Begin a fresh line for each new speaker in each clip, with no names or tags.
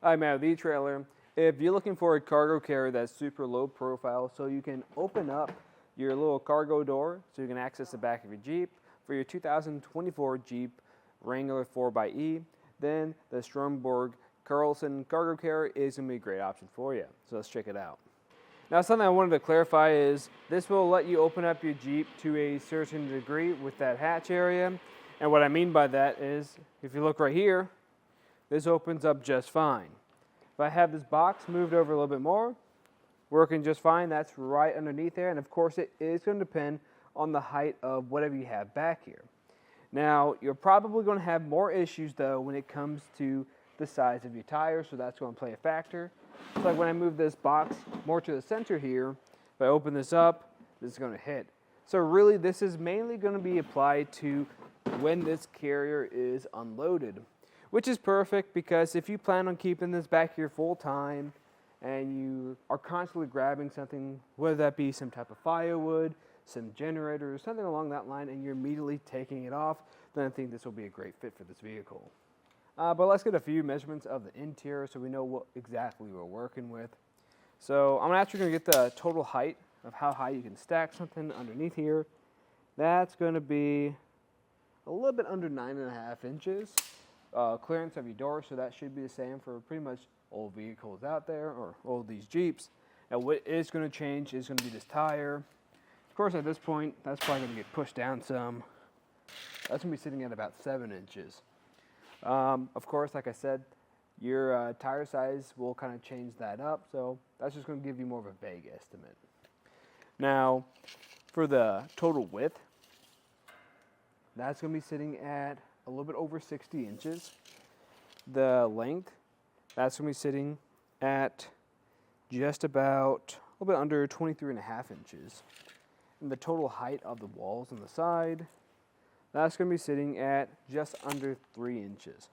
Hi, Matt with the etrailer. If you're looking for a cargo carrier that's super low profile, so you can open up your little cargo door so you can access the back of your Jeep for your 2024 Jeep Wrangler 4xe, then the Stromberg Carlson Cargo Carrier is going to be a great option for you. So let's check it out. Now, something I wanted to clarify is this will let you open up your Jeep to a certain degree with that hatch area. And what I mean by that is, if you look right here, this opens up just fine. If I have this box moved over a little bit more, working just fine, that's right underneath there. And of course, it is going to depend on the height of whatever you have back here. Now, you're probably going to have more issues, though, when it comes to the size of your tires, so that's going to play a factor. So like when I move this box more to the center here, if I open this up, this is going to hit. So really, this is mainly going to be applied to when this carrier is unloaded, which is perfect because if you plan on keeping this back here full time and you are constantly grabbing something, whether that be some type of firewood, some generators, something along that line, and you're immediately taking it off, then I think this will be a great fit for this vehicle. But let's get a few measurements of the interior so we know what exactly we're working with. So I'm actually going to get the total height of how high you can stack something underneath here. That's going to be a little bit under 9.5 inches. Clearance of your door, so that should be the same for pretty much all vehicles out there, or all these Jeeps. And what is going to change is going to be this tire. Of course, at this point, that's probably going to get pushed down some. That's going to be sitting at about 7 inches. Of course, like I said, your tire size will kind of change that up, so that's just going to give you more of a vague estimate. Now, for the total width, that's going to be sitting at a little bit over 60 inches. The length, that's going to be sitting at just about a little bit under 23.5 inches. And the total height of the walls on the side, that's going to be sitting at just under 3 inches.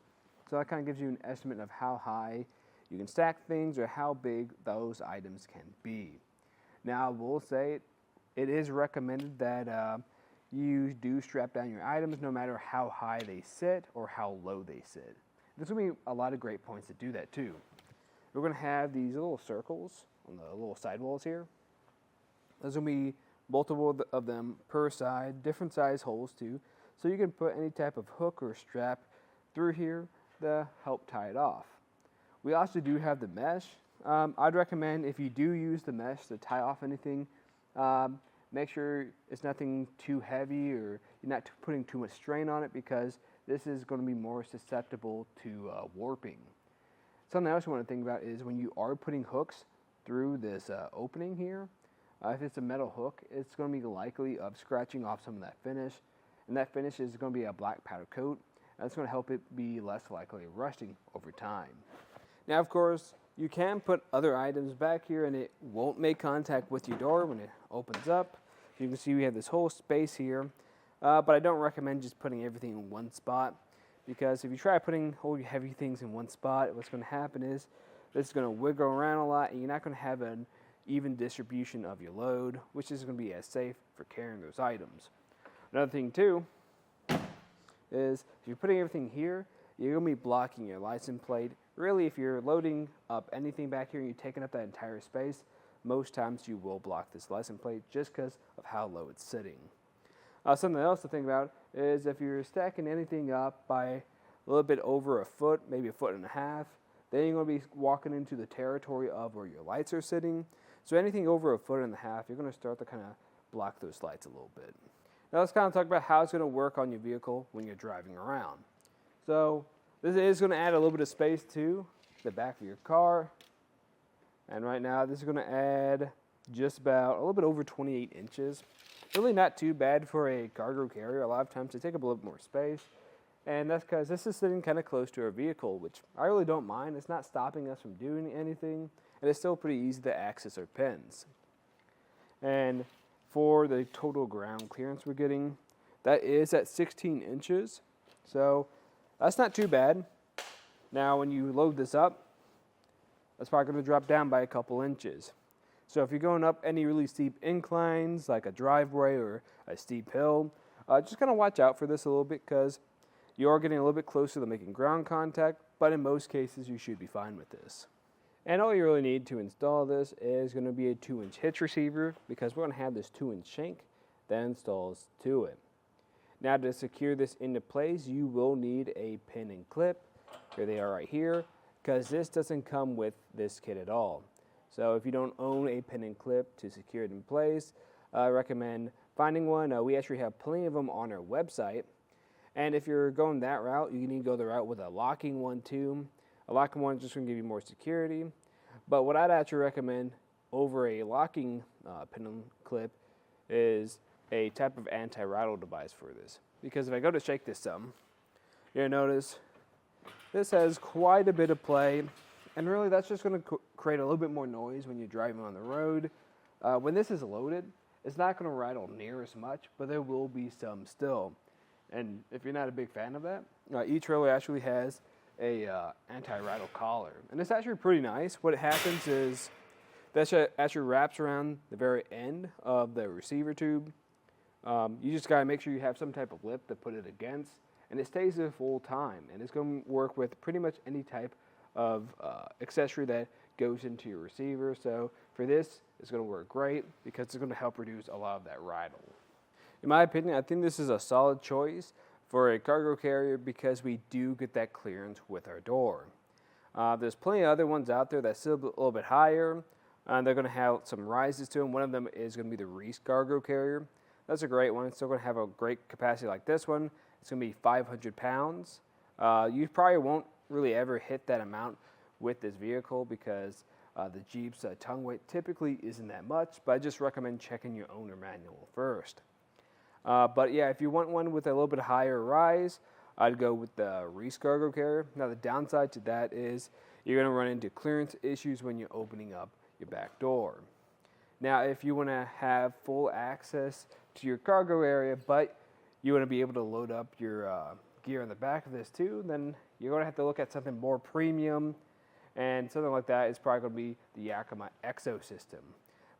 So that kind of gives you an estimate of how high you can stack things or how big those items can be. Now, I will say it is recommended that you do strap down your items no matter how high they sit or how low they sit. There's going to be a lot of great points to do that too. We're going to have these little circles on the little sidewalls here. There's going to be multiple of them per side, different size holes too, so you can put any type of hook or strap through here to help tie it off. We also do have the mesh. I'd recommend if you do use the mesh to tie off anything, make sure it's nothing too heavy or you're not putting too much strain on it, because this is going to be more susceptible to warping. Something else you want to think about is when you are putting hooks through this opening here, if it's a metal hook, it's going to be likely of scratching off some of that finish, and that finish is going to be a black powder coat. That's going to help it be less likely of rusting over time. Now, of course, you can put other items back here and it won't make contact with your door when it opens up. You can see we have this whole space here, but I don't recommend just putting everything in one spot, because if you try putting all your heavy things in one spot, what's going to happen is it's going to wiggle around a lot and you're not going to have an even distribution of your load, which is going to be as safe for carrying those items. Another thing too is if you're putting everything here, you're going to be blocking your license plate. Really, if you're loading up anything back here and you're taking up that entire space, most times you will block this license plate just because of how low it's sitting. Something else to think about is if you're stacking anything up by a little bit over a foot, maybe a foot and a half, then you're going to be walking into the territory of where your lights are sitting. So anything over a foot and a half, you're going to start to kind of block those lights a little bit. Now let's kind of talk about how it's going to work on your vehicle when you're driving around. So this is going to add a little bit of space to the back of your car. And right now this is going to add just about a little bit over 28 inches. Really not too bad for a cargo carrier. A lot of times they take up a little bit more space. And that's because this is sitting kind of close to our vehicle, which I really don't mind. It's not stopping us from doing anything. And it's still pretty easy to access our pins. And for the total ground clearance we're getting, that is at 16 inches. So that's not too bad. Now when you load this up, that's probably going to drop down by a couple inches. So if you're going up any really steep inclines, like a driveway or a steep hill, just kind of watch out for this a little bit, because you are getting a little bit closer to making ground contact. but in most cases you should be fine with this. And all you really need to install this is going to be a 2-inch hitch receiver, because we're going to have this 2-inch shank that installs to it. Now, to secure this into place, you will need a pin and clip. Here they are right here, because this doesn't come with this kit at all. So if you don't own a pin and clip to secure it in place, I recommend finding one. We actually have plenty of them on our website. And if you're going that route, you need to go the route with a locking one too. A locking one is just going to give you more security. But what I'd actually recommend over a locking pin and clip is a type of anti-rattle device for this. Because if I go to shake this some, you're going to notice this has quite a bit of play. And really that's just going to create a little bit more noise when you're driving on the road. When this is loaded, it's not going to rattle near as much, but there will be some still. And if you're not a big fan of that, etrailer actually has a anti-rattle collar. And it's actually pretty nice. What happens is that actually wraps around the very end of the receiver tube. You just got to make sure you have some type of lip to put it against, and it stays there full time. And it's going to work with pretty much any type of accessory that goes into your receiver. So for this, it's going to work great because it's going to help reduce a lot of that rattle. In my opinion, I think this is a solid choice for a cargo carrier because we do get that clearance with our door. There's plenty of other ones out there that's still a little bit higher. They're going to have some rises to them. One of them is going to be the Hitch Cargo Carrier. That's a great one. It's still going to have a great capacity like this one. It's going to be 500 pounds. You probably won't really ever hit that amount with this vehicle because the Jeep's tongue weight typically isn't that much, but I just recommend checking your owner manual first. But yeah, if you want one with a little bit higher rise, I'd go with the Hitch Cargo Carrier. Now the downside to that is you're going to run into clearance issues when you're opening up your back door. Now if you want to have full access to your cargo area, but you want to be able to load up your gear in the back of this too, then you're going to have to look at something more premium, and something like that is probably going to be the Yakima Exo system.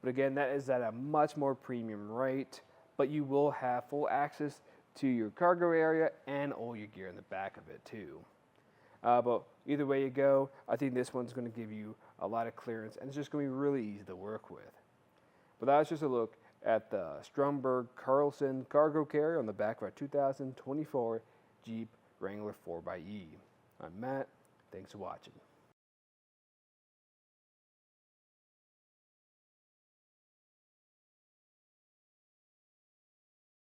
But again, that is at a much more premium rate, but you will have full access to your cargo area and all your gear in the back of it too. But either way you go, I think this one's going to give you a lot of clearance, and it's just going to be really easy to work with. But that's just a look at the Stromberg Carlson Cargo Carrier on the back of our 2024 Jeep Wrangler 4xe. I'm Matt. Thanks for watching.